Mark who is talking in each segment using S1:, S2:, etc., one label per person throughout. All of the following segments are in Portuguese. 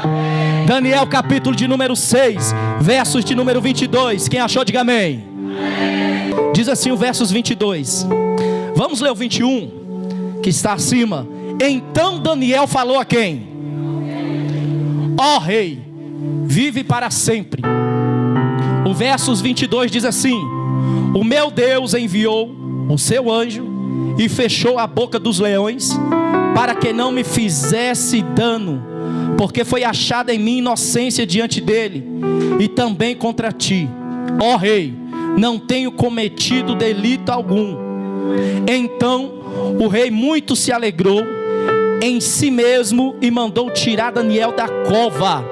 S1: Amém. Daniel capítulo de número 6, versos de número 22. Quem achou, diga amém. Amém. Diz assim o versos 22. Vamos ler o 21, que está acima. Então Daniel falou a quem? Ó rei, vive para sempre. O versos 22 diz assim: o meu Deus enviou o seu anjo e fechou a boca dos leões, para que não me fizesse dano, porque foi achada em mim inocência diante dele, e também contra ti, ó rei, não tenho cometido delito algum. Então o rei muito se alegrou em si mesmo e mandou tirar Daniel da cova.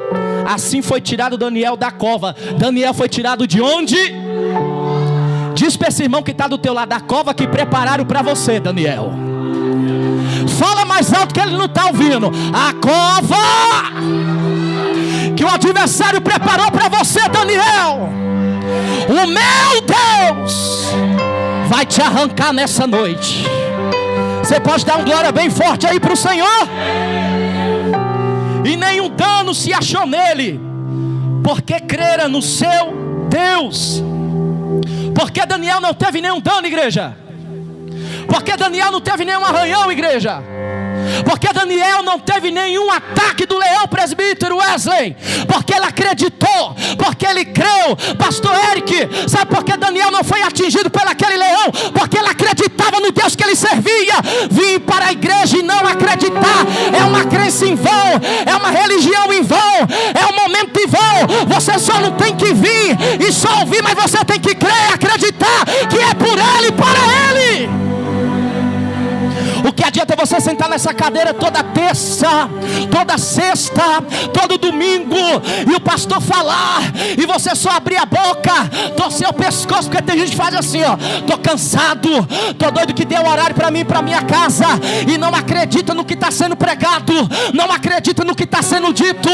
S1: Assim foi tirado Daniel da cova. Daniel foi tirado de onde? Diz para esse irmão que está do teu lado: da cova que prepararam para você, Daniel. Fala mais alto que ele não está ouvindo. A cova que o adversário preparou para você, Daniel, o meu Deus vai te arrancar nessa noite. Você pode dar um glória bem forte aí para o Senhor? E nenhum dano se achou nele, porque crera no seu Deus. Porque Daniel não teve nenhum dano, igreja? Porque Daniel não teve nenhum arranhão, igreja? Porque Daniel não teve nenhum ataque do leão, presbítero Wesley? Porque ele acreditou, porque ele creu. Pastor Eric, sabe por que Daniel não foi atingido por aquele leão? Porque ele acreditava no Deus que ele servia. Vir para a igreja e não acreditar é uma crença em vão, é uma religião em vão, é um momento em vão. Você só não tem que vir e só ouvir, mas você tem que crer, acreditar que é por ele e para ele. O que adianta você sentar nessa cadeira toda terça, toda sexta, todo domingo, e o pastor falar, e você só abrir a boca, torcer o pescoço? Porque tem gente que faz assim, ó: tô cansado, tô doido que deu horário para mim, para minha casa, e não acredita no que está sendo pregado, não acredita no que está sendo dito.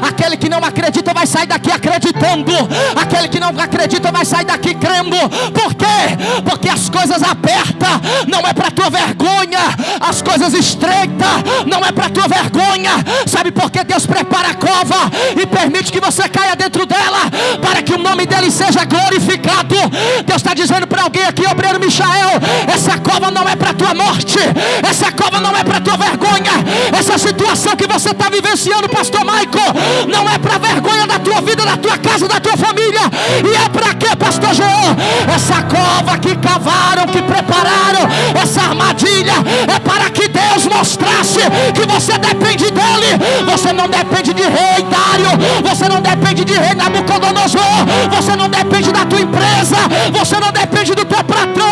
S1: Aquele que não acredita vai sair daqui acreditando, aquele que não acredita vai sair daqui crendo. Por quê? Porque as coisas apertas não é para tua vergonha, as coisas estreitas não é para tua vergonha. Sabe por que Deus prepara a cova e permite que você caia dentro dela? Para que o nome dele seja glorificado. Deus está dizendo para alguém aqui, obreiro Michael: essa cova não é para tua morte, essa cova não é para tua vergonha. Essa situação que você está vivenciando, pastor Michael, não é para vergonha da tua vida, da tua casa, da tua família. E é para quê, pastor João? Essa cova que cavaram, que prepararam, essa armadilha, é para que Deus mostrasse que você depende dele. Você não depende de rei Dário, você não depende de rei Nabucodonosor, você não depende da tua empresa, você não depende do teu patrão.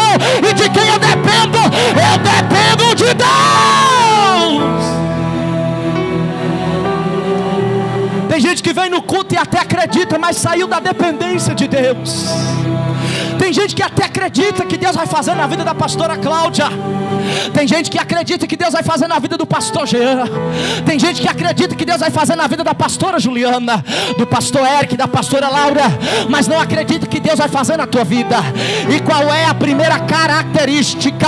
S1: E de quem eu dependo? Eu dependo de Deus. Tem gente que vem no culto e até acredita, mas saiu da dependência de Deus. Tem gente que até acredita que Deus vai fazer na vida da pastora Cláudia. Tem gente que acredita que Deus vai fazer na vida do pastor Jean. Tem gente que acredita que Deus vai fazer na vida da pastora Juliana, do pastor Eric, da pastora Laura, mas não acredita que Deus vai fazer na tua vida. E qual é a primeira característica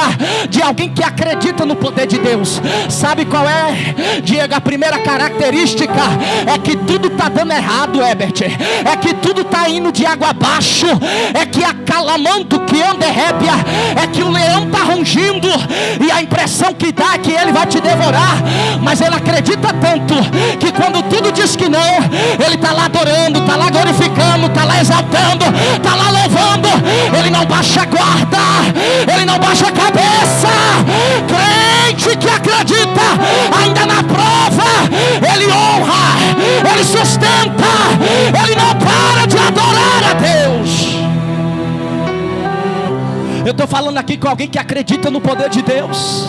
S1: de alguém que acredita no poder de Deus? Sabe qual é, Diego? A primeira característica é que tudo está dando errado, Herbert. É que tudo está indo de água abaixo. É que a calamando que anda rébia, é que o leão está rangindo, e a impressão que dá é que ele vai te devorar. Mas ele acredita tanto que quando tudo diz que não, ele está lá adorando, está lá glorificando, está lá exaltando, está lá louvando. Ele não baixa a guarda, ele não baixa a cabeça. Crente que acredita, ainda na prova, ele honra, ele sustenta, ele não para de adorar a Deus. Eu estou falando aqui com alguém que acredita no poder de Deus.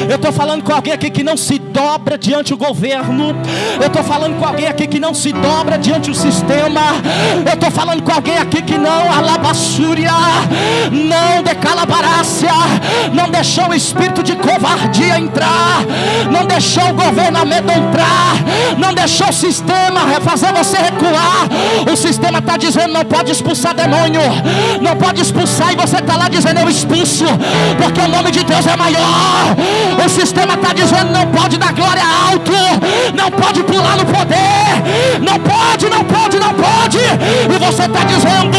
S1: Eu estou falando com alguém aqui que não se dobra diante do governo. Eu estou falando com alguém aqui que não se dobra diante do sistema. Eu estou falando com alguém aqui que não alabassúria, não decalabarácia, não deixou o espírito de covardia entrar, não deixou o governo amedrontar, não deixou o sistema fazer você recuar. O sistema está dizendo: não pode expulsar demônio, não pode expulsar, e você está lá dizendo: eu expulso, porque o nome de Deus é maior. O sistema está dizendo: não pode dar glória alto, não pode pular no poder. está dizendo: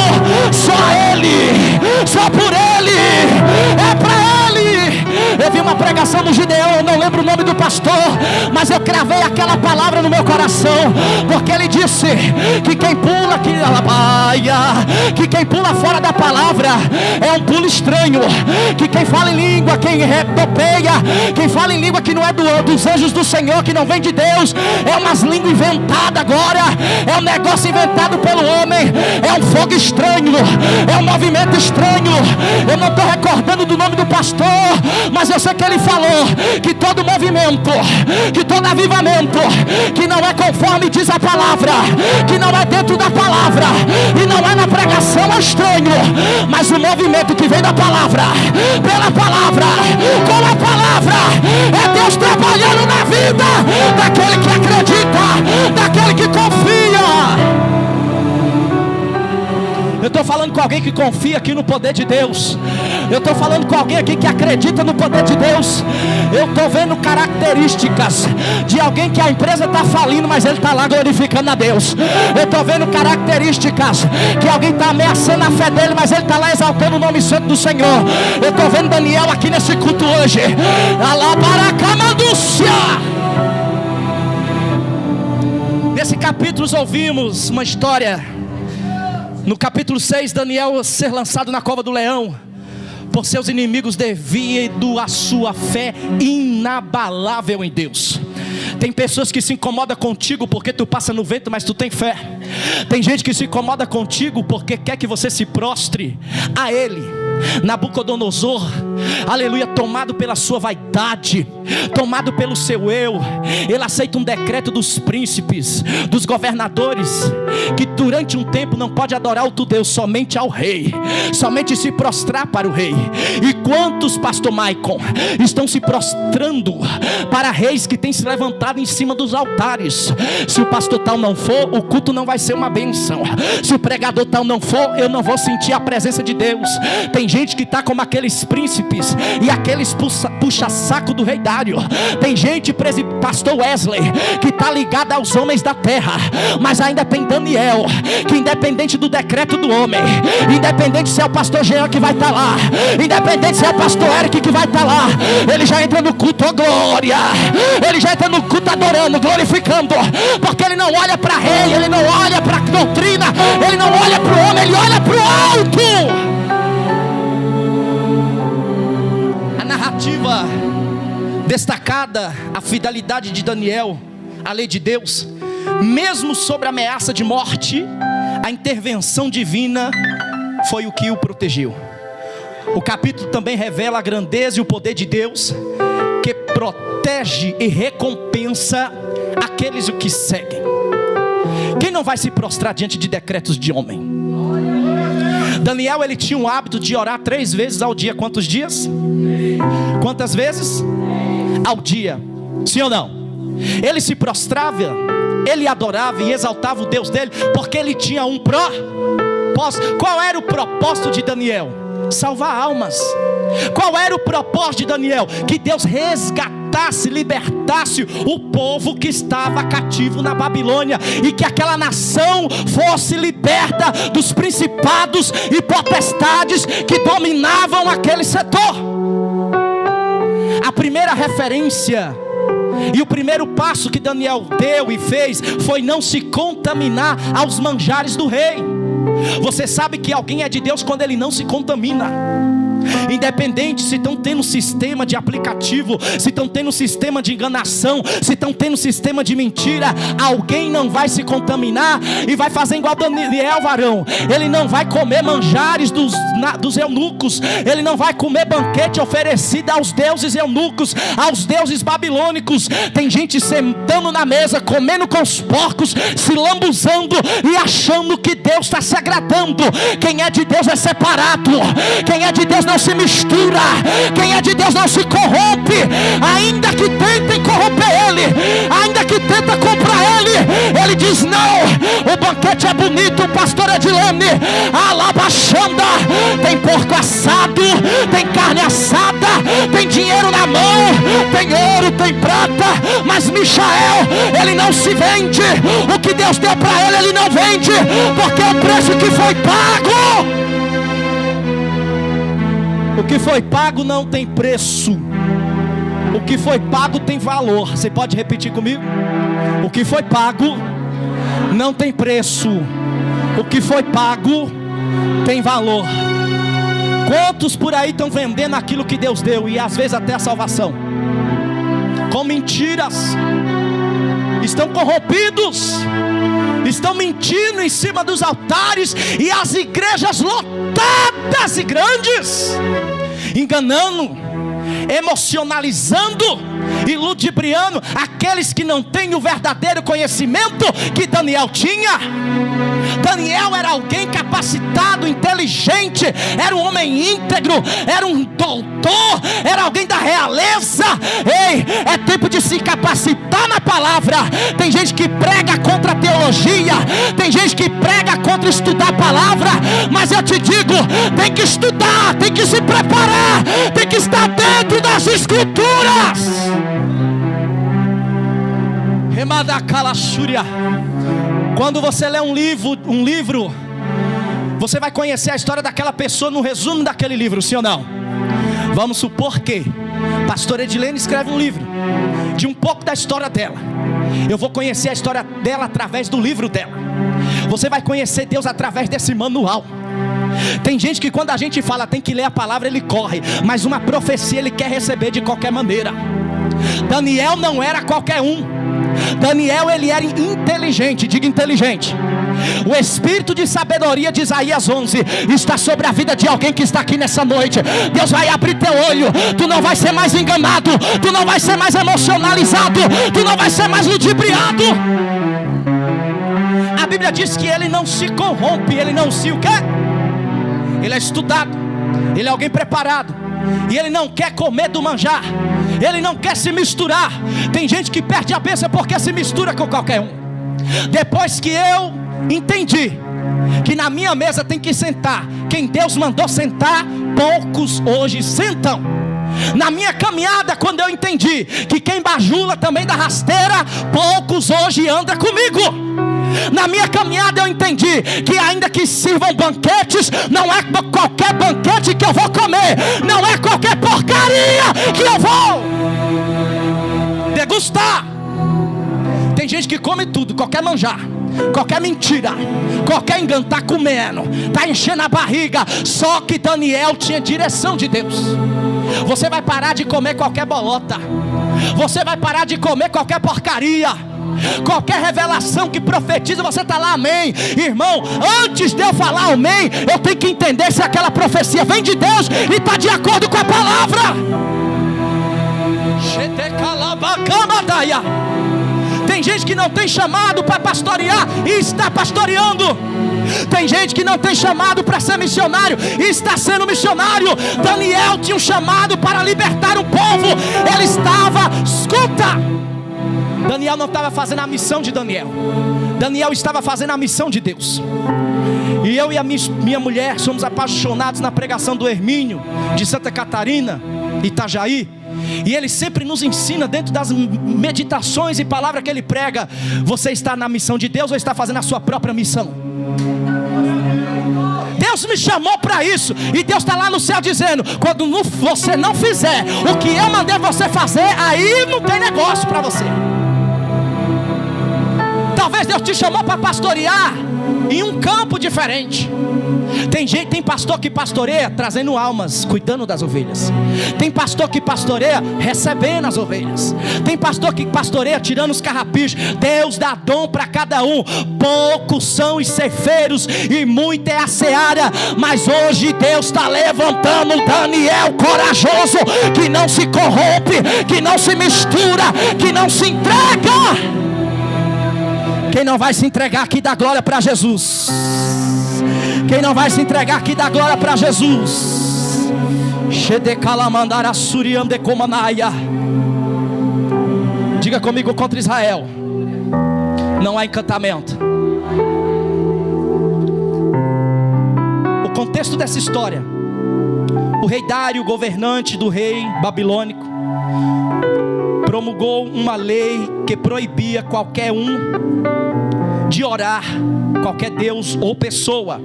S1: só Ele, só por Ele, é para Ele. Eu vi uma pregação no Gideão, eu não lembro o nome do pastor, mas eu cravei aquela palavra no meu coração, porque ele disse que quem pula, que quem pula fora da palavra é um pulo estranho, que quem fala em língua, quem retopeia, quem fala em língua que não é dos anjos do Senhor, que não vem de Deus, é umas línguas inventadas agora, é um negócio inventado pelo homem, é um fogo estranho, é um movimento estranho. Eu não estou recordando do nome do pastor, mas eu sei que ele falou que todo movimento, que todo avivamento, que não é conforme diz a palavra, que não é dentro da palavra, e não é na pregação, é estranho, mas o movimento que vem da palavra, pela palavra, com a palavra, é Deus trabalhando na vida daquele que acredita, daquele que confia. Eu estou falando com alguém que confia aqui no poder de Deus. Eu estou falando com alguém aqui que acredita no poder de Deus. Eu estou vendo características de alguém que a empresa está falindo, mas ele está lá glorificando a Deus. Eu estou vendo características que alguém está ameaçando a fé dele, mas ele está lá exaltando o nome santo do Senhor. Eu estou vendo Daniel aqui nesse culto hoje. Nesse capítulo ouvimos uma história. No capítulo 6, Daniel ser lançado na cova do leão por seus inimigos devido à sua fé inabalável em Deus. Tem pessoas que se incomodam contigo porque tu passa no vento, mas tu tem fé. Tem gente que se incomoda contigo porque quer que você se prostre a Ele. Nabucodonosor, aleluia, tomado pela sua vaidade, tomado pelo seu eu, ele aceita um decreto dos príncipes, dos governadores, que durante um tempo não pode adorar outro Deus, somente ao rei, somente se prostrar para o rei. E quantos, pastor Maicon, estão se prostrando para reis que têm se levantado em cima dos altares? Se o pastor tal não for, o culto não vai ser uma bênção. Se o pregador tal não for, eu não vou sentir a presença de Deus. Tem gente que está como aqueles príncipes e aqueles puxa-saco do rei Dário. Tem gente, pastor Wesley, que está ligado aos homens da terra, mas ainda tem Daniel, que independente do decreto do homem, independente se é o pastor Jean que vai estar lá, independente se é o pastor Eric que vai estar lá, ele já entra no culto, oh glória, ele já entra no culto adorando, glorificando, porque ele não olha para rei, ele não olha para doutrina, ele não olha para o homem, ele olha para o alto. Narrativa destacada, a fidelidade de Daniel à lei de Deus, mesmo sobre a ameaça de morte, a intervenção divina foi o que o protegeu. O capítulo também revela a grandeza e o poder de Deus, que protege e recompensa aqueles o que seguem. Quem não vai se prostrar diante de decretos de homem? Daniel, ele tinha um hábito de orar 3 vezes ao dia. Quantos dias? Quantas vezes? Ao dia. Sim ou não? Ele se prostrava, ele adorava e exaltava o Deus dele, porque ele tinha um propósito. Qual era o propósito de Daniel? Salvar almas. Qual era o propósito de Daniel? Que Deus resgatasse, libertasse o povo que estava cativo na Babilônia, e que aquela nação fosse liberta dos principados e potestades que dominavam aquele setor. A primeira referência e o primeiro passo que Daniel deu e fez foi não se contaminar aos manjares do rei. Você sabe que alguém é de Deus quando ele não se contamina. Independente se estão tendo sistema de aplicativo, se estão tendo sistema de enganação, se estão tendo sistema de mentira, alguém não vai se contaminar e vai fazer igual Daniel, varão. Ele não vai comer manjares dos eunucos, ele não vai comer banquete oferecido aos deuses eunucos, aos deuses babilônicos. Tem gente sentando na mesa, comendo com os porcos, se lambuzando e achando que Deus está se agradando. Quem é de Deus é separado, quem é de Deus não se mistura, quem é de Deus não se corrompe. Ainda que tentem corromper ele, ainda que tenta comprar ele, ele diz não. O banquete é bonito, pastor Edilene. Alabachanda. Tem porco assado, tem carne assada, tem dinheiro na mão, tem ouro, tem prata. Mas Michael, ele não se vende. O que Deus deu para ele, ele não vende, porque é o preço que foi pago. O que foi pago não tem preço. O que foi pago tem valor. Você pode repetir comigo? O que foi pago não tem preço. O que foi pago tem valor. Quantos por aí estão vendendo aquilo que Deus deu, e às vezes até a salvação, com mentiras? Estão corrompidos, estão mentindo em cima dos altares, e as igrejas lotadas e grandes, enganando, emocionalizando e ludibriando aqueles que não têm o verdadeiro conhecimento que Daniel tinha. Daniel era alguém capacitado, inteligente, era um homem íntegro, era um doutor, era alguém da realeza. Ei, é tempo de se capacitar na palavra. Tem gente que prega contra a teologia, tem gente que prega contra estudar a palavra, mas eu te digo, tem que estudar, tem que se preparar, tem que estar dentro das escrituras. Quando você lê um livro, você vai conhecer a história daquela pessoa no resumo daquele livro, sim ou não? Vamos supor que pastor Edilene escreve um livro de um pouco da história dela. Eu vou conhecer a história dela através do livro dela. Você vai conhecer Deus através desse manual. Tem gente que quando a gente fala tem que ler a palavra, ele corre, mas uma profecia ele quer receber de qualquer maneira. Daniel não era qualquer um. Daniel, ele era inteligente, diga inteligente. O espírito de sabedoria de Isaías 11 está sobre a vida de alguém que está aqui nessa noite. Deus vai abrir teu olho, tu não vai ser mais enganado, tu não vai ser mais emocionalizado, tu não vai ser mais ludibriado. A Bíblia diz que ele não se corrompe, ele não se o quê? Ele é estudado, ele é alguém preparado, e ele não quer comer do manjar, ele não quer se misturar. Tem gente que perde a bênção porque se mistura com qualquer um. Depois que eu entendi que na minha mesa tem que sentar quem Deus mandou sentar, poucos hoje sentam. Na minha caminhada, quando eu entendi que quem bajula também dá rasteira, poucos hoje andam comigo. Na minha caminhada eu entendi que ainda que sirvam banquetes, não é qualquer banquete que eu vou comer, não é qualquer porcaria que eu vou degustar. Tem gente que come tudo, qualquer manjar, qualquer mentira, qualquer engano, está comendo, está enchendo a barriga. Só que Daniel tinha direção de Deus. Você vai parar de comer qualquer bolota, você vai parar de comer qualquer porcaria. Qualquer revelação que profetiza, você está lá, amém. Irmão, antes de eu falar amém, eu tenho que entender se aquela profecia vem de Deus e está de acordo com a palavra. Tem gente que não tem chamado para pastorear e está pastoreando. Tem gente que não tem chamado para ser missionário e está sendo missionário. Daniel tinha um chamado para libertar o povo. Ele estava, escuta, Daniel não estava fazendo a missão de Daniel, Daniel estava fazendo a missão de Deus. E eu e a minha mulher somos apaixonados na pregação do Hermínio, de Santa Catarina, Itajaí. E ele sempre nos ensina dentro das meditações e palavras que ele prega: você está na missão de Deus ou está fazendo a sua própria missão? Deus me chamou para isso, e Deus está lá no céu dizendo: quando você não fizer o que eu mandei você fazer, aí não tem negócio para você. Talvez Deus te chamou para pastorear em um campo diferente. Tem pastor que pastoreia trazendo almas, cuidando das ovelhas. Tem pastor que pastoreia recebendo as ovelhas. Tem pastor que pastoreia tirando os carrapichos. Deus dá dom para cada um. Poucos são os ceifeiros e muita é a seara. Mas hoje Deus está levantando um Daniel corajoso, que não se corrompe, que não se mistura, que não se entrega. Quem não vai se entregar aqui dá glória para Jesus. Quem não vai se entregar aqui dá glória para Jesus. Diga comigo: contra Israel não há encantamento, Contexto dessa história: o rei Dário, governante do rei babilônico, promulgou uma lei que proibia qualquer um de orar qualquer deus ou pessoa,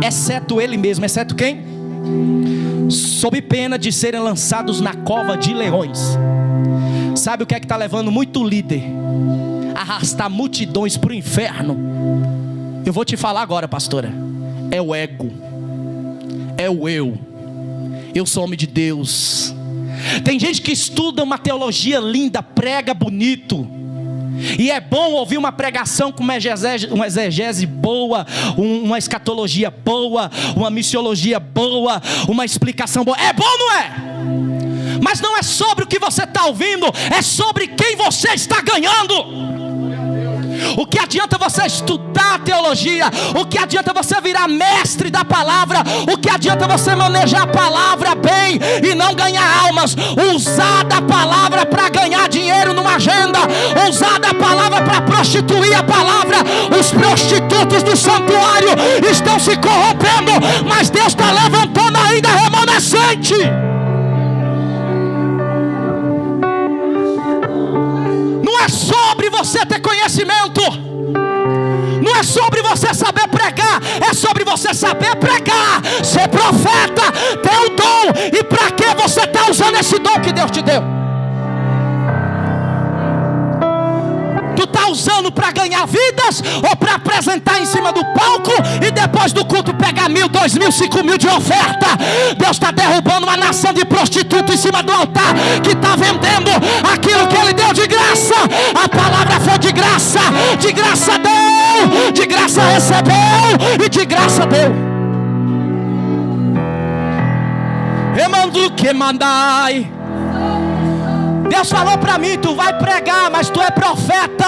S1: exceto ele mesmo. Exceto quem? Sob pena de serem lançados na cova de leões. Sabe o que é que está levando muito líder a arrastar multidões para o inferno? Eu vou te falar agora, pastora. É o ego, é o eu sou homem de Deus. Tem gente que estuda uma teologia linda, prega bonito, e é bom ouvir uma pregação com uma exegese boa, uma escatologia boa, uma missiologia boa, uma explicação boa. É bom, não é? Mas não é sobre o que você está ouvindo, é sobre quem você está ganhando. O que adianta você estudar teologia? O que adianta você virar mestre da palavra? O que adianta você manejar a palavra bem e não ganhar almas? Usar da palavra para ganhar dinheiro numa agenda, usar da palavra para prostituir a palavra. Os prostitutos do santuário estão se corrompendo, mas Deus está levantando ainda remanescente. Não é sobre você ter conhecimento, não é sobre você saber pregar, é sobre você saber pregar, ser profeta, ter o dom. E para que você está usando esse dom que Deus te deu? Tu está usando para ganhar vidas, ou para apresentar em cima do palco e depois do culto pegar 1.000, 2.000, 5.000 de oferta? Deus está derrubando uma nação de prostitutos em cima do altar, que está vendendo aquilo que Ele deu de graça. A palavra foi de graça deu, de graça recebeu e de graça deu. Remando que mandai. Deus falou para mim: tu vai pregar, mas tu é profeta.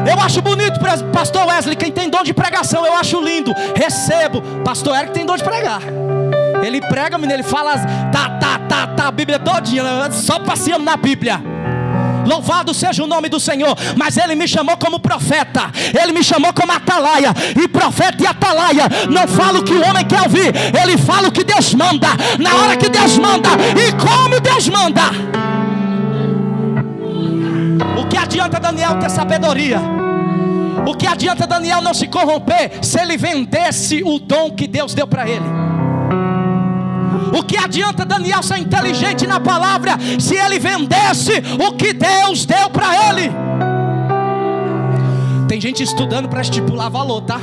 S1: Eu acho bonito, pastor Wesley, quem tem dom de pregação, eu acho lindo, recebo. Pastor Eric tem dom de pregar. Ele prega, menino, ele fala a Bíblia todinha, só passeando na Bíblia. Louvado seja o nome do Senhor. Mas Ele me chamou como profeta, Ele me chamou como atalaia. E profeta e atalaia não fala o que o homem quer ouvir, ele fala o que Deus manda, na hora que Deus manda e como Deus manda. O que adianta Daniel ter sabedoria? O que adianta Daniel não se corromper se ele vendesse o dom que Deus deu para ele? O que adianta Daniel ser inteligente na palavra se ele vendesse o que Deus deu para ele? Tem gente estudando para estipular valor, tá?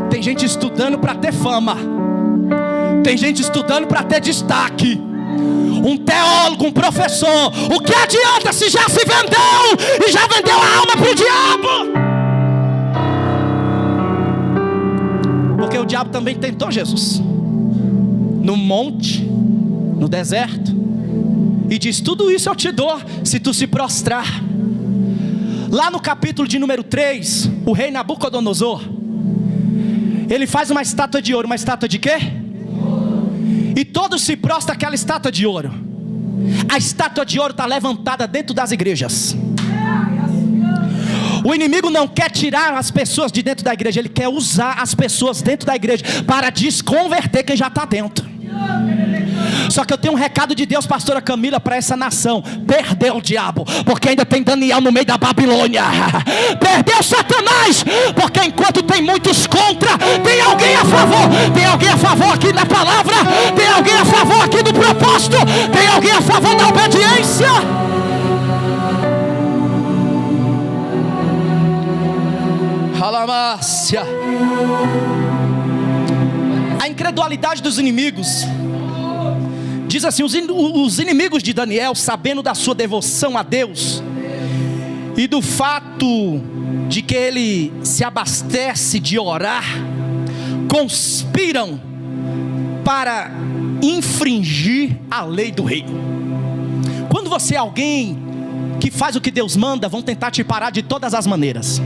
S1: Tem gente estudando para ter fama. Tem gente estudando para ter destaque. Um teólogo, um professor. O que adianta se já se vendeu e já vendeu a alma para o diabo? Porque o diabo também tentou Jesus no monte, no deserto, e diz: tudo isso eu te dou se tu se prostrar. Lá no capítulo de número 3, o rei Nabucodonosor, ele faz uma estátua de ouro. Uma estátua de quê? E todos se prostram àquela estátua de ouro. A estátua de ouro está levantada dentro das igrejas. O inimigo não quer tirar as pessoas de dentro da igreja, ele quer usar as pessoas dentro da igreja para desconverter quem já está dentro. Só que eu tenho um recado de Deus, pastora Camila, para essa nação: perdeu o diabo, porque ainda tem Daniel no meio da Babilônia. Perdeu Satanás, porque enquanto tem muitos contra, tem alguém a favor. Tem alguém a favor aqui na palavra, tem alguém a favor aqui do propósito, tem alguém a favor da obediência. Alamácia. A incredulidade dos inimigos. Diz assim: os inimigos de Daniel, sabendo da sua devoção a Deus e do fato de que ele se abastece de orar, conspiram para infringir a lei do rei. Quando você é alguém que faz o que Deus manda, vão tentar te parar de todas as maneiras.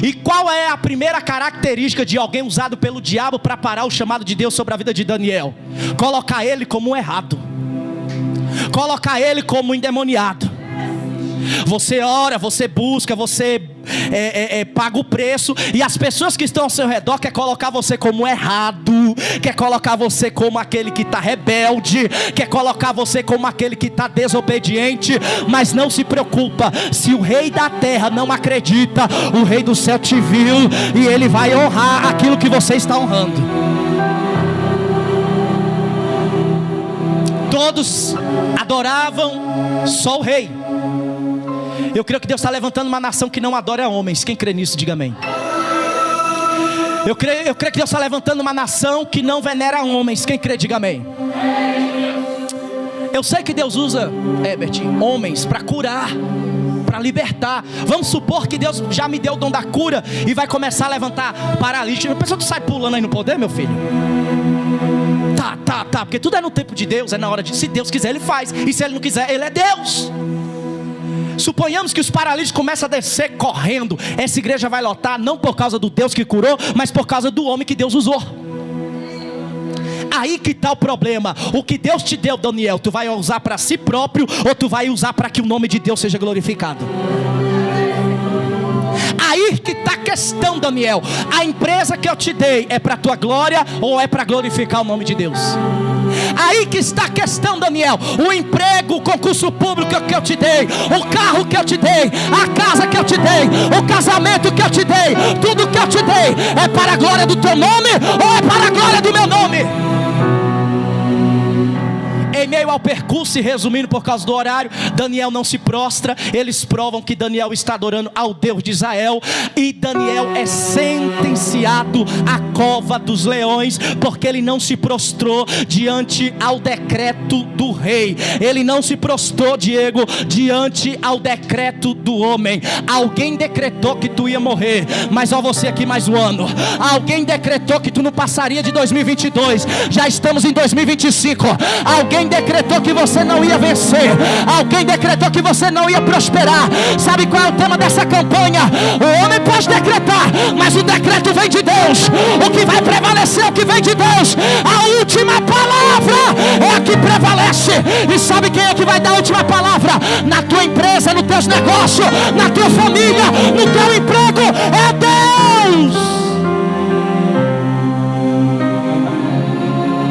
S1: E qual é a primeira característica de alguém usado pelo diabo para parar o chamado de Deus sobre a vida de Daniel? Colocar ele como um errado, colocar ele como um endemoniado. Você ora, você busca, você paga o preço, e as pessoas que estão ao seu redor quer colocar você como errado, quer colocar você como aquele que está rebelde, quer colocar você como aquele que está desobediente. Mas não se preocupa, se o rei da terra não acredita, o rei do céu te viu e ele vai honrar aquilo que você está honrando. Todos adoravam só o rei. Eu creio que Deus está levantando uma nação que não adora homens. Quem crê nisso, diga amém. Eu creio que Deus está levantando uma nação que não venera homens. Quem crê, diga amém. Eu sei que Deus usa, Herbert, homens para curar, para libertar. Vamos supor que Deus já me deu o dom da cura e vai começar a levantar paralítico. A pessoa que sai pulando aí no poder, meu filho. Tá, porque tudo é no tempo de Deus, é na hora de... Se Deus quiser, Ele faz, e se Ele não quiser, Ele é Deus. Suponhamos que os paralíticos começam a descer correndo. Essa igreja vai lotar, não por causa do Deus que curou, mas por causa do homem que Deus usou. Aí que está o problema. O que Deus te deu, Daniel, tu vai usar para si próprio, ou tu vai usar para que o nome de Deus seja glorificado? Aí que está a questão, Daniel. A empresa que eu te dei é para a tua glória, ou é para glorificar o nome de Deus? Aí que está a questão, Daniel. O emprego, o concurso público que eu te dei, o carro que eu te dei, a casa que eu te dei, o casamento que eu te dei, tudo que eu te dei, é para a glória do teu nome, ou é para a glória do meu nome? Em meio ao percurso, e resumindo por causa do horário, Daniel não se prostra. Eles provam que Daniel está adorando ao Deus de Israel, e Daniel é sentenciado à cova dos leões, porque ele não se prostrou diante ao decreto do rei. Ele não se prostrou, Diego, diante ao decreto do homem. Alguém decretou que tu ia morrer, mas ó, você aqui mais um ano. Alguém decretou que tu não passaria de 2022, já estamos em 2025. Alguém decretou que você não ia vencer. Alguém decretou que você não ia prosperar. Sabe qual é o tema dessa campanha? O homem pode decretar, mas o decreto vem de Deus. O que vai prevalecer é o que vem de Deus. A última palavra é a que prevalece. E sabe quem é que vai dar a última palavra? Na tua empresa, nos teus negócios, na tua família, no teu emprego, é Deus.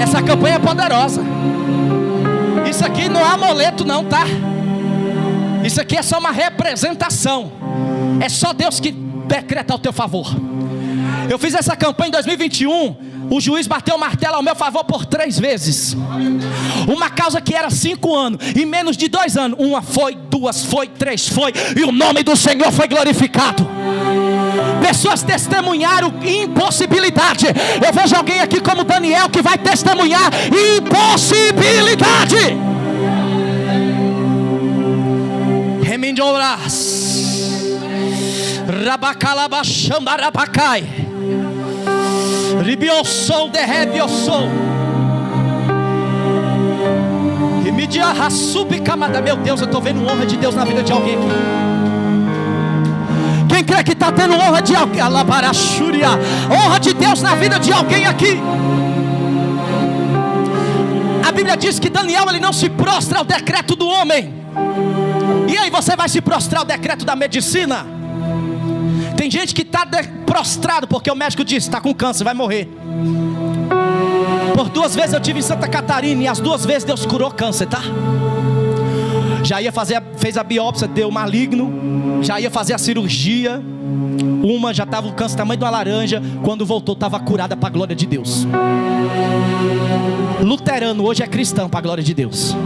S1: Essa campanha é poderosa. Isso aqui não é amuleto não, tá? Isso aqui é só uma representação. É só Deus que decreta ao teu favor. Eu fiz essa campanha em 2021. O juiz bateu o martelo ao meu favor por 3 vezes. Uma causa que era 5 anos, em menos de 2 anos, 1 foi, 2 foi, 3 foi, e o nome do Senhor foi glorificado. Pessoas testemunharam impossibilidade. Eu vejo alguém aqui como Daniel que vai testemunhar impossibilidade. Remindoras Rabacalabachambarabacai Ribiossou de Rebiossou Rimidiarrasubicamada. Meu Deus, eu estou vendo honra de Deus na vida de alguém aqui. Quem crê que está tendo honra de alguém? Honra de Deus na vida de alguém aqui. A Bíblia diz que Daniel, ele não se prostra ao decreto do homem. E aí você vai se prostrar ao decreto da medicina? Tem gente que está prostrado porque o médico disse: está com câncer, vai morrer. Por 2 vezes eu tive em Santa Catarina, e as 2 vezes Deus curou câncer, tá? Já ia fazer, fez a biópsia, deu maligno. Já ia fazer a cirurgia. Uma já estava o câncer tamanho de uma laranja. Quando voltou estava curada para a glória de Deus. Luterano, hoje é cristão para a glória de Deus.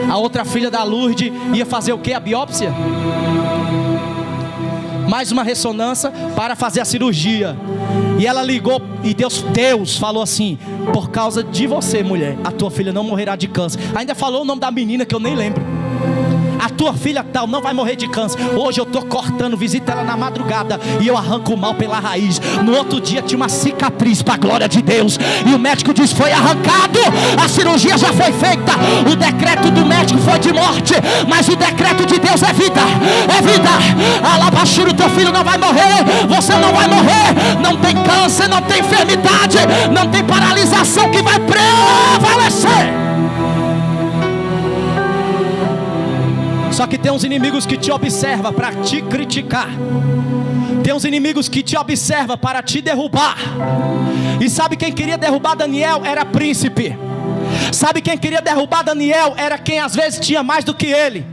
S1: A outra filha da Lourdes ia fazer o que? A biópsia. Mais uma ressonância para fazer a cirurgia. E ela ligou e Deus falou assim: por causa de você, mulher, a tua filha não morrerá de câncer. Ainda falou o nome da menina que eu nem lembro. A tua filha tal não vai morrer de câncer. Hoje eu estou cortando, visita ela na madrugada e eu arranco o mal pela raiz. No outro dia tinha uma cicatriz para a glória de Deus. E o médico disse: foi arrancado. A cirurgia já foi feita. O decreto do médico foi de morte, mas o decreto de Deus é vida. É vida. Alabaxuro, teu filho não vai morrer. Você não vai morrer. Não tem câncer, não tem enfermidade, não tem paralisação que vai prevalecer. Só Só que tem uns inimigos que te observam para te criticar. Tem uns inimigos que te observam para te derrubar. E sabe quem queria derrubar Daniel? Era príncipe. Sabe quem queria derrubar Daniel? Era quem às vezes tinha mais do que ele.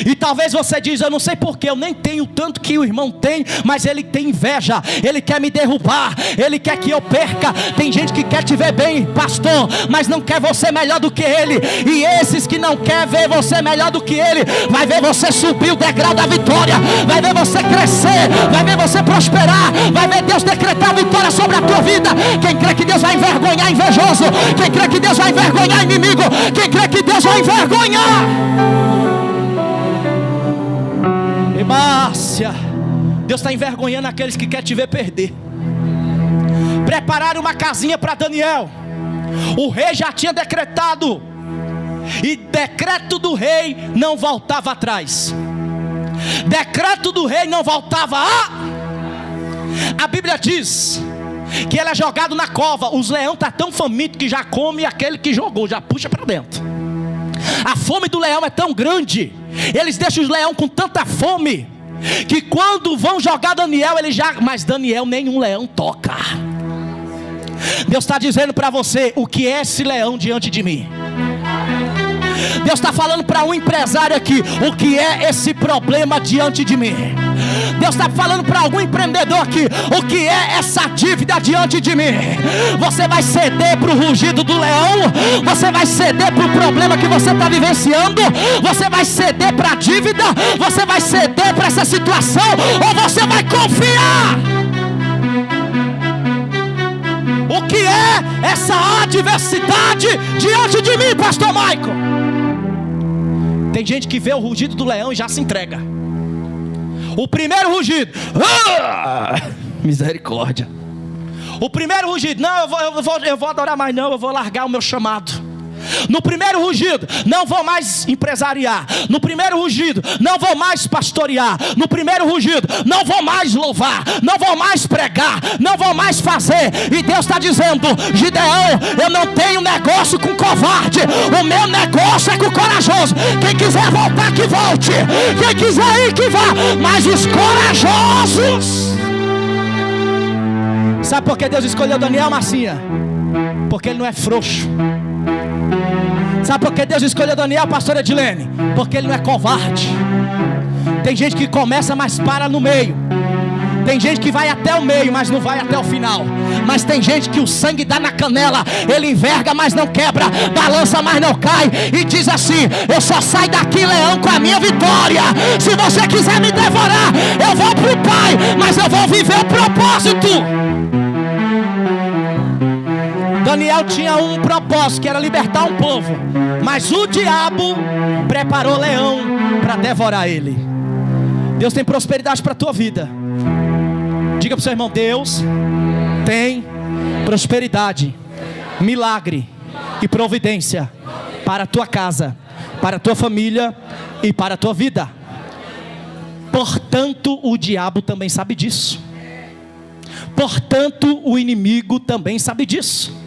S1: E talvez você diz: eu não sei porquê, eu nem tenho tanto que o irmão tem, mas ele tem inveja, ele quer me derrubar, ele quer que eu perca. Tem gente que quer te ver bem, pastor, mas não quer você melhor do que ele. E esses que não quer ver você melhor do que ele, vai ver você subir o degrau da vitória, vai ver você crescer, vai ver você prosperar, vai ver Deus decretar vitória sobre a tua vida. Quem crê que Deus vai envergonhar invejoso, quem crê que Deus vai envergonhar inimigo, quem crê que Deus vai envergonhar. Márcia, Deus está envergonhando aqueles que querem te ver perder. Prepararam uma casinha para Daniel. O rei já tinha decretado, e decreto do rei não voltava atrás. Decreto do rei não voltava a Bíblia diz que ele é jogado na cova. Os leões estão tão famintos que já come aquele que jogou, já puxa para dentro. A fome do leão é tão grande, eles deixam os leões com tanta fome, que quando vão jogar Daniel, eles já... Mas Daniel nenhum leão toca. Deus está dizendo para você: o que é esse leão diante de mim? Deus está falando para um empresário aqui: o que é esse problema diante de mim? Deus está falando para algum empreendedor aqui: o que é essa dívida diante de mim? Você vai ceder para o rugido do leão? Você vai ceder para o problema que você está vivenciando? Você vai ceder para a dívida? Você vai ceder para essa situação? Ou você vai confiar? O que é essa adversidade diante de mim, pastor Michael? Tem gente que vê o rugido do leão e já se entrega. O primeiro rugido, misericórdia. O primeiro rugido: não, eu vou adorar mais não, eu vou largar o meu chamado. No primeiro rugido: não vou mais empresariar. No primeiro rugido: não vou mais pastorear. No primeiro rugido: não vou mais louvar, não vou mais pregar, não vou mais fazer. E Deus está dizendo: Gideão, eu não tenho negócio com covarde, o meu negócio é com corajoso. Quem quiser voltar, que volte. Quem quiser ir, que vá. Mas os corajosos... Sabe por que Deus escolheu Daniel, Marcinha? Porque ele não é frouxo. Sabe por que Deus escolheu Daniel, pastora Edilene? Porque ele não é covarde. Tem gente que começa, mas para no meio. Tem gente que vai até o meio, mas não vai até o final. Mas tem gente que o sangue dá na canela. Ele enverga, mas não quebra. Balança, mas não cai. E diz assim: eu só saio daqui, leão, com a minha vitória. Se você quiser me devorar, eu vou pro Pai, mas eu vou viver o propósito. Daniel tinha um propósito, que era libertar um povo. Mas o diabo preparou leão para devorar ele. Deus tem prosperidade para a tua vida. Diga para o seu irmão: Deus tem prosperidade, milagre e providência para a tua casa, para a tua família e para a tua vida. Portanto, o diabo também sabe disso. Portanto, o inimigo também sabe disso.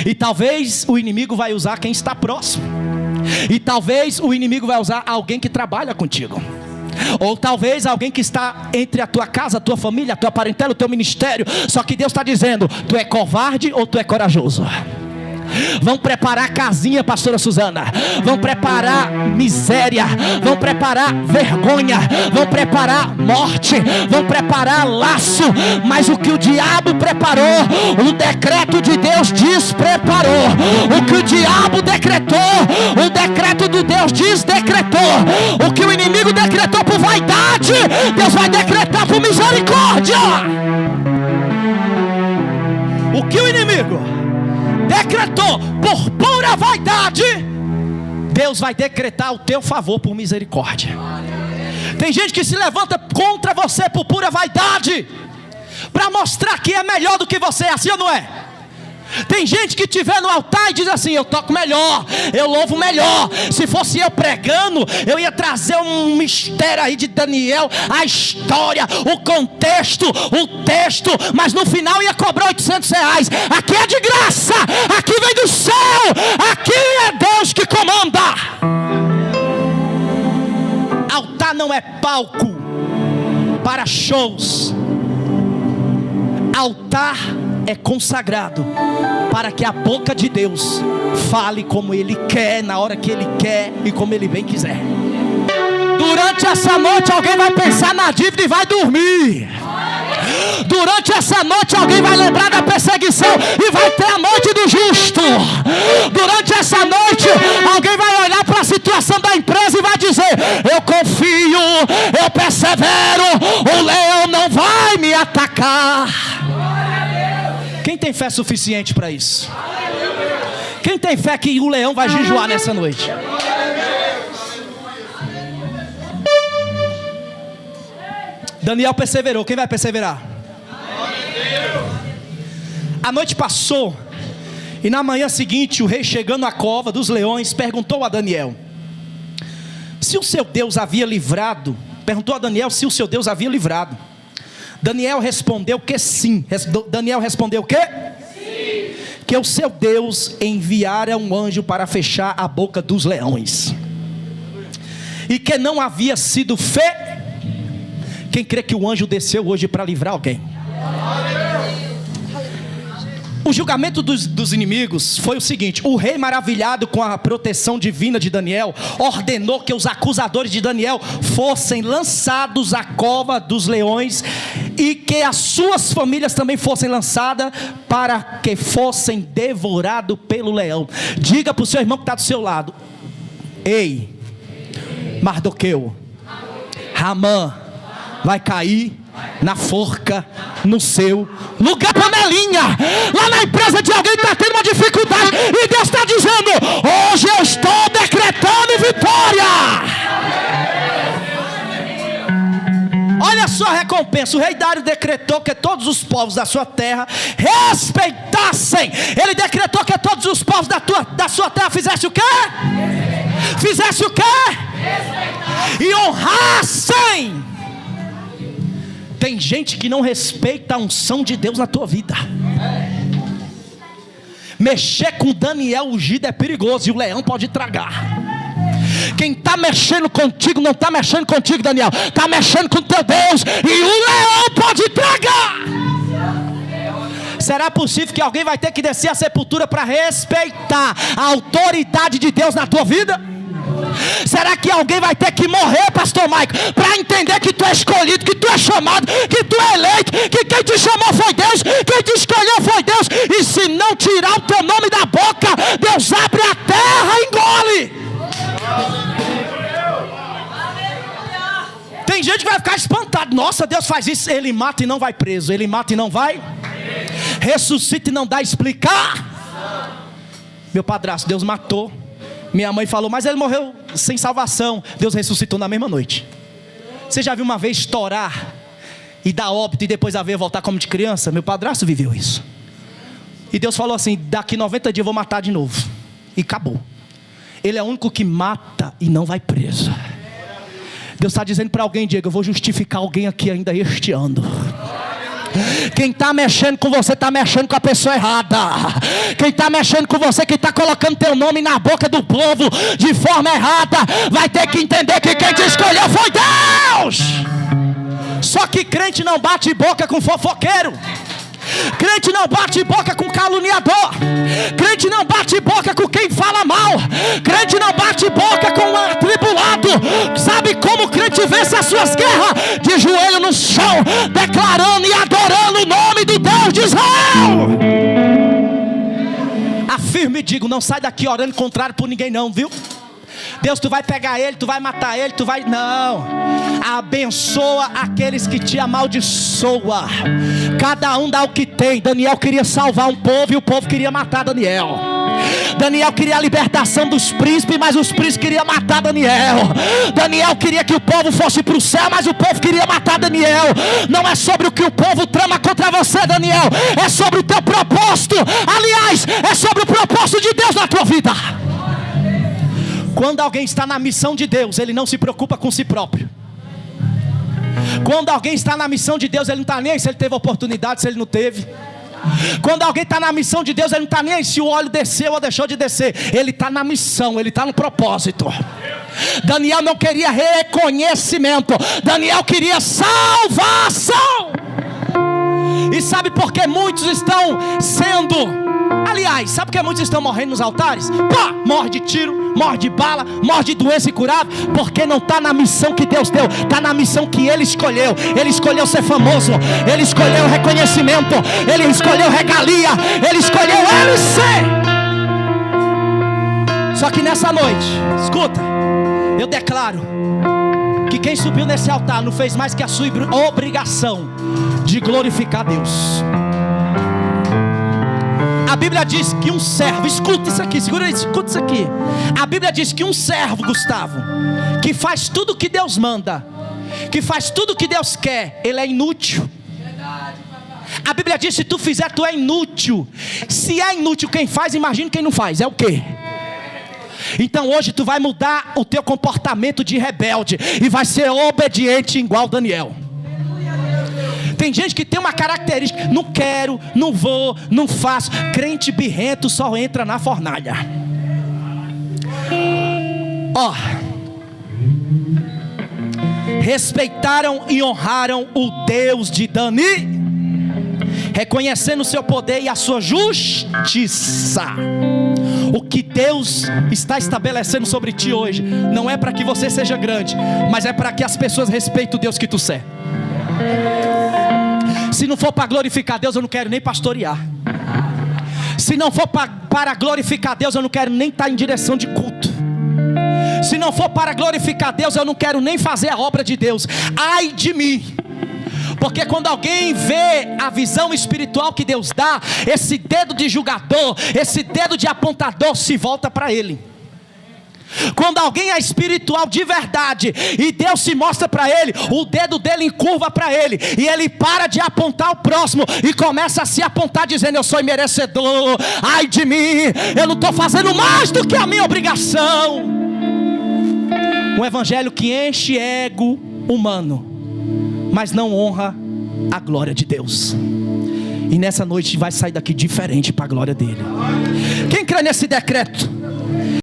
S1: E talvez o inimigo vai usar quem está próximo. E talvez o inimigo vai usar alguém que trabalha contigo. Ou talvez alguém que está entre a tua casa, a tua família, a tua parentela, o teu ministério. Só que Deus está dizendo: tu é covarde ou tu é corajoso? Vão preparar casinha, pastora Suzana. Vão preparar miséria. Vão preparar vergonha. Vão preparar morte. Vão preparar laço. Mas o que o diabo preparou, o decreto de Deus despreparou. O que o diabo decretou, o decreto de Deus desdecretou. O que o inimigo decretou por vaidade, Deus vai decretar por misericórdia. O que o inimigo decretou por pura vaidade, Deus vai decretar o teu favor por misericórdia. Tem gente que se levanta contra você por pura vaidade, para mostrar que é melhor do que você, assim ou não é? Tem gente que te vê no altar e diz assim: eu toco melhor, eu louvo melhor. Se fosse eu pregando, eu ia trazer um mistério aí de Daniel, a história, o contexto, o texto, mas no final ia cobrar R$800. Aqui é de graça, aqui vem do céu, aqui é Deus que comanda. Altar não é palco para shows. Altar é consagrado para que a boca de Deus fale como Ele quer, na hora que Ele quer e como Ele bem quiser. Durante essa noite alguém vai pensar na dívida e vai dormir. Durante essa noite alguém vai lembrar da perseguição e vai ter a noite do justo. Durante essa noite alguém vai olhar para a situação da empresa e vai dizer: eu confio, eu persevero, o leão não vai me atacar. Quem tem fé suficiente para isso? Quem tem fé que o leão vai jejuar nessa noite? Daniel perseverou. Quem vai perseverar? A noite passou e na manhã seguinte o rei, chegando à cova dos leões, perguntou a Daniel se o seu Deus havia livrado. Perguntou a Daniel se o seu Deus havia livrado. Daniel respondeu que sim. Daniel respondeu que? Sim. Que o seu Deus enviara um anjo para fechar a boca dos leões, e que não havia sido feito. Quem crê que o anjo desceu hoje para livrar alguém? O julgamento dos inimigos foi o seguinte: o rei, maravilhado com a proteção divina de Daniel, ordenou que os acusadores de Daniel fossem lançados à cova dos leões, e que as suas famílias também fossem lançadas para que fossem devorados pelo leão. Diga para o seu irmão que está do seu lado: ei, Mardoqueu, Ramã vai cair na forca no seu lugar. Panelinha, lá na empresa de alguém está tendo uma dificuldade, e Deus está dizendo: hoje eu estou decretando vitória. Olha a sua recompensa. O rei Dário decretou que todos os povos da sua terra respeitassem. Ele decretou que todos os povos da sua terra fizessem o quê? Fizessem o quê? E honrassem. Tem gente que não respeita a unção de Deus na tua vida. Mexer com Daniel ungido é perigoso, e o leão pode tragar. Quem está mexendo contigo não está mexendo contigo, Daniel, está mexendo com teu Deus, e o leão pode tragar. Será possível que alguém vai ter que descer a sepultura para respeitar a autoridade de Deus na tua vida? Será que alguém vai ter que morrer, pastor Maico, para entender que tu é escolhido, que tu é chamado, que tu é eleito, que quem te chamou foi Deus, quem te escolheu foi Deus, e se não tirar o teu nome da boca, Deus abre a terra e engole. Tem gente que vai ficar espantado: nossa, Deus faz isso. Ele mata e não vai preso, ele mata e não vai, ressuscita e não dá a explicar. Meu padrasto, Deus matou. Minha mãe falou: mas ele morreu sem salvação. Deus ressuscitou na mesma noite. Você já viu uma vez estourar e dar óbito e depois a ver voltar como de criança? Meu padrasto viveu isso. E Deus falou assim: daqui 90 dias eu vou matar de novo. E acabou. Ele é o único que mata e não vai preso. Deus está dizendo para alguém: Diego, eu vou justificar alguém aqui ainda este ano. Quem está mexendo com você está mexendo com a pessoa errada. Quem está mexendo com você, que está colocando teu nome na boca do povo de forma errada, vai ter que entender que quem te escolheu foi Deus. Só que crente não bate boca com fofoqueiro. Crente não bate boca com caluniador. Crente não bate boca com quem fala mal. Crente não bate boca com um atribulado. Sabe como o crente vence as suas guerras? De joelho no chão, declarando e adorando o nome do Deus de Israel. Afirme e digo: não sai daqui orando contrário por ninguém não, viu? Deus, tu vai pegar ele, tu vai matar ele, tu vai... Não. Abençoa aqueles que te amaldiçoam. Cada um dá o que tem. Daniel queria salvar um povo e o povo queria matar Daniel. Daniel queria a libertação dos príncipes, mas os príncipes queriam matar Daniel. Daniel queria que o povo fosse para o céu, mas o povo queria matar Daniel. Não é sobre o que o povo trama contra você, Daniel, é sobre o teu propósito. Aliás, é sobre o propósito de Deus na tua vida. Quando alguém está na missão de Deus, ele não se preocupa com si próprio. Quando alguém está na missão de Deus, ele não está nem aí se ele teve oportunidade, se ele não teve. Quando alguém está na missão de Deus, ele não está nem aí se o óleo desceu ou deixou de descer. Ele está na missão, ele está no propósito. Daniel não queria reconhecimento, Daniel queria salvação. E sabe por que muitos estão sendo... Aliás, sabe por que muitos estão morrendo nos altares? Pá, morre de tiro, morre de bala, morre de doença incurável. Porque não está na missão que Deus deu, está na missão que Ele escolheu. Ele escolheu ser famoso, Ele escolheu reconhecimento, Ele escolheu regalia, Ele escolheu Ele ser. Só que nessa noite, escuta, eu declaro que quem subiu nesse altar não fez mais que a sua obrigação de glorificar Deus. A Bíblia diz que um servo, escuta isso aqui, segura isso, escuta isso aqui. A Bíblia diz que um servo, Gustavo, que faz tudo o que Deus manda, que faz tudo o que Deus quer, ele é inútil. A Bíblia diz: se tu fizer, tu é inútil. Se é inútil quem faz, imagina quem não faz, é o quê? Então hoje tu vai mudar o teu comportamento de rebelde e vai ser obediente igual Daniel. Tem gente que tem uma característica: não quero, não vou, não faço. Crente birrento só entra na fornalha. Ó, respeitaram e honraram o Deus de Dani, reconhecendo o seu poder e a sua justiça. O que Deus está estabelecendo sobre ti hoje não é para que você seja grande, mas é para que as pessoas respeitem o Deus que tu serve. Se não for para glorificar Deus, eu não quero nem pastorear. Se não for para glorificar Deus, eu não quero nem estar em direção de culto. Se não for para glorificar Deus, eu não quero nem fazer a obra de Deus. Ai de mim, porque quando alguém vê a visão espiritual que Deus dá, esse dedo de julgador, esse dedo de apontador se volta para ele. Quando alguém é espiritual de verdade e Deus se mostra para ele, o dedo dele encurva para ele, e ele para de apontar o próximo e começa a se apontar dizendo: eu sou merecedor, ai de mim, eu não estou fazendo mais do que a minha obrigação. Um evangelho que enche ego humano, mas não honra a glória de Deus. E nessa noite vai sair daqui diferente para a glória dele. Quem crê nesse decreto?